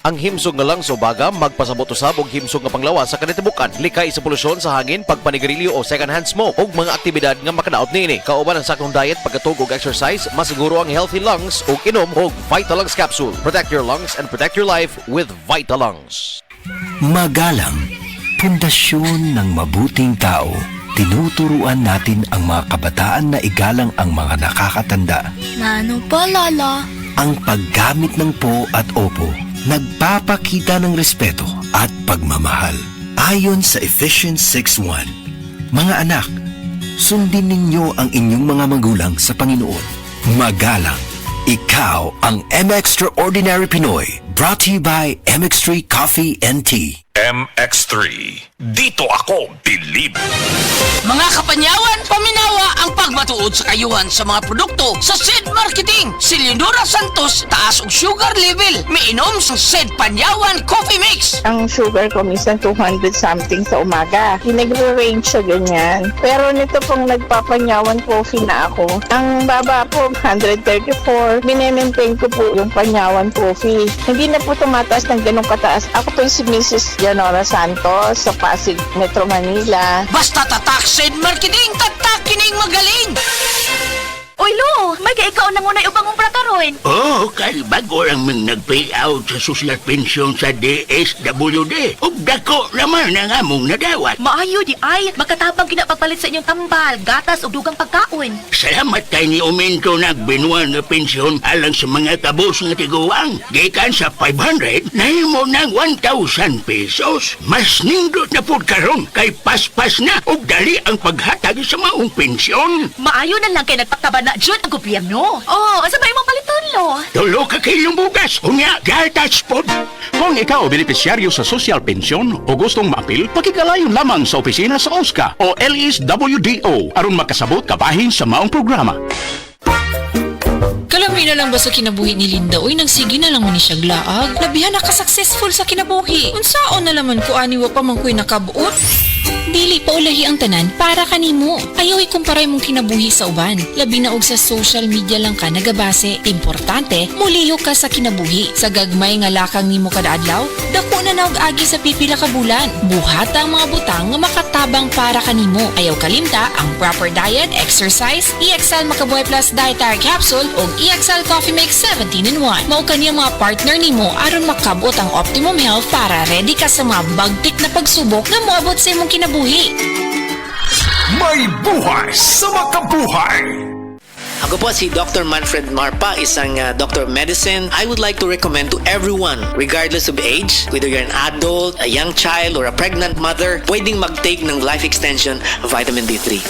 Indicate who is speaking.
Speaker 1: Ang himsog nga lang sa ubaga magpasabot usab og himsog nga panglawas sa kanitibukan, likay sa polusyon sa hangin, pagpanigarilyo o second-hand smoke ug mga aktibidad nga makadaot niini. Kauban ang saktong diet, pagkatug og exercise, masiguro ang healthy lungs ug inom og Vitalungs capsule. Protect your lungs and protect your life with Vitalungs.
Speaker 2: Magalang, pundasyon ng mabuting tao. Tinuturuan natin ang mga kabataan na igalang ang mga nakakatanda.
Speaker 3: Ano pa, Lala?
Speaker 2: Ang paggamit ng po at opo, nagpapakita ng respeto at pagmamahal. Ayon sa Ephesians 6:1, mga anak, sundin ninyo ang inyong mga magulang sa Panginoon. Magalang, ikaw ang M-Extraordinary Pinoy, brought to you by MX3 Coffee and Tea.
Speaker 4: MX3. Dito ako bilib.
Speaker 5: Mga kapanyawan, paminawa ang pagmatuod sa kayuhan sa mga produkto sa SED Marketing. Si Leonora Santos, taas og sugar level. Miinom sa SED Panyawan Coffee Mix.
Speaker 6: Ang sugar ko minsan 200 something sa umaga. Nagre-range siya ganyan. Pero nito pong nagpapanyawan coffee na ako. Ang baba po, 134. Minemaintain ko po yung panyawan coffee. Hindi na po tumataas ng ganong kataas. Ako po si Mrs. Leonora Santos sa Pasig, Metro Manila.
Speaker 5: Basta tatak SED Marketing, tatak kining magaling.
Speaker 3: Uy, Lo! May ikaw na ngunay upang umprataroin.
Speaker 7: Oh, kay bago lang mang nag-payout sa social pension sa DSWD. Ug dako naman ang among nadawat.
Speaker 3: Maayo di ay, magkatabang kinapagpalit sa inyong tambal, gatas o dugang pagkaon.
Speaker 7: Salamat kay ni Aumento nagbinuan nga pensyon alang sa mga kabos nga tiguang. Gikan sa 500, nahimo ng 1,000 pesos. Mas nindot na pud karon kay paspas na ug dali ang paghatag sa maong pensyon.
Speaker 3: Maayo na lang kay nagpakaba na dyan ang gobyerno. Oh, asa ba imong paliton, Lo?
Speaker 7: Tulo ka kilong bugas. Unya, gatas pod.
Speaker 8: Kung ikaw benepisyaryo sa social pension o gustong maapil, pakigalayon lamang sa opisina sa OSCA o LSWDO aron makasabot kabahin sa maong programa.
Speaker 9: Kalami na lang ba sa kinabuhi ni Linda? Uy, nagsige na lang man ni siya glaag. Labihan na ka-successful sa kinabuhi. Unsaon na laman ko aniwa pa man ko'y nakabuot? Dili pa ulahi ang tanan para kanimo. Ayaw ikumparay mong kinabuhi sa uban. Labi na og sa social media lang ka nagabase. Importante, muliyo ka sa kinabuhi. Sa gagmay nga lakang nimo kada adlaw, dako na naog agi sa pipila ka bulan. Buhata ang mga butang nga makatabang para kanimo. Ayaw kalimta ang proper diet, exercise, EXL Makabuhay Plus Dietary Capsule o EXL Coffee Mix 17-in-1. Mao kaniyang mga partner nimo aron makabot ang optimum health para ready ka sa mga bagtik na pagsubok na moabot sa imong kinabuhi.
Speaker 4: May buhay sa makabuhay.
Speaker 10: Ako po si Dr. Manfred Marpa, isang Doctor of Medicine. I would like to recommend to everyone, regardless of age, whether you're an adult, a young child, or a pregnant mother, pwedeng mag-take ng life extension vitamin D3.